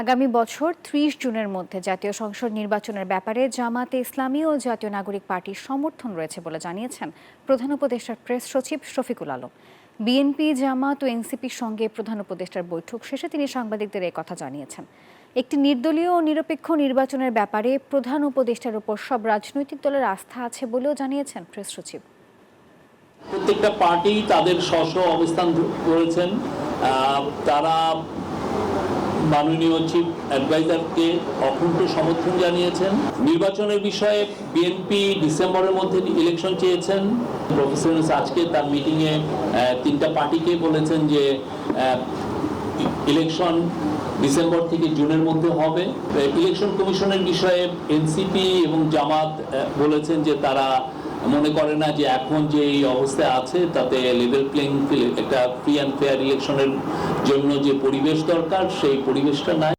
আগামী বছর ৩০ জুনের মধ্যে জাতীয় সংসদ নির্বাচনের ব্যাপারে জামাতে ইসলামী ও জাতীয় নাগরিক পার্টির সমর্থন রয়েছে বলে জানিয়েছেন প্রধান উপদেষ্টার প্রেস সচিব শফিকুল আলম। বিএনপি, জামাত ও এনসিপির সঙ্গে প্রধান উপদেষ্টার বৈঠক শেষে তিনি সাংবাদিকদের এই কথা জানিয়েছেন। একটি নির্দলীয় ও নিরপেক্ষ নির্বাচনের ব্যাপারে প্রধান উপদেষ্টার উপর সব রাজনৈতিক দলের আস্থা আছে বলেও জানিয়েছেন প্রেস সচিব। প্রত্যেকটা পার্টি তাদের স্ব অবস্থান করেছেন। তারা মাননীয় চিফ অ্যাডভাইজারকে অকুণ্ঠ সমর্থন জানিয়েছেন। নির্বাচনের বিষয়ে বিএনপি ডিসেম্বরের মধ্যে ইলেকশন চেয়েছেন। প্রফেসর আজকে তার মিটিংয়ে তিনটা পার্টিকে বলেছেন যে ইলেকশন ডিসেম্বর থেকে জুনের মধ্যে হবে। ইলেকশন কমিশনের বিষয়ে এনসিপি এবং জামাত বলেছেন যে তারা মনে করে না যে এখন যে এই অবস্থা আছে তাতে লেভেল প্লেইং ফিল্ড, একটা ফ্রি অ্যান্ড ফেয়ার ইলেকশনের জন্য যে পরিবেশ দরকার সেই পরিবেশটা নাই।